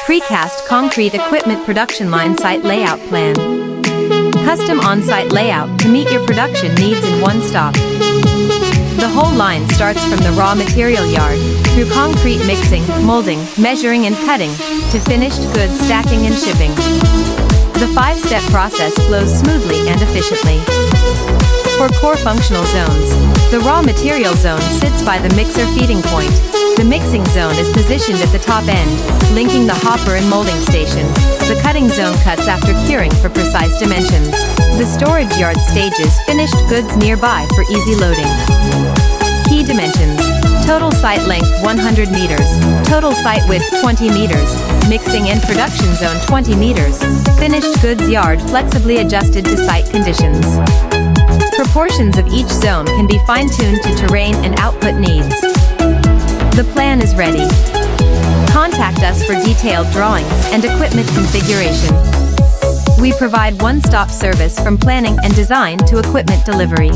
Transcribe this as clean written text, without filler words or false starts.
Precast concrete equipment production line site layout plan. Custom on-site layout to meet your production needs in one stop. The whole line starts from the raw material yard, through concrete mixing, molding, measuring and cutting, to finished goods stacking and shipping. The 5-step process flows smoothly and efficiently. For core functional zones, the raw material zone sits by the mixer feeding point. The mixing zone is positioned at the top end, linking the hopper and molding station. The cutting zone cuts after curing for precise dimensions. The storage yard stages finished goods nearby for easy loading. Key dimensions: total site length 100 meters, total site width 20 meters, mixing and production zone 20 meters, finished goods yard flexibly adjusted to site conditions. Proportions of each zone can be fine-tuned to terrain and output needs. The plan is ready. Contact us for detailed drawings and equipment configuration. We provide one-stop service from planning and design to equipment delivery.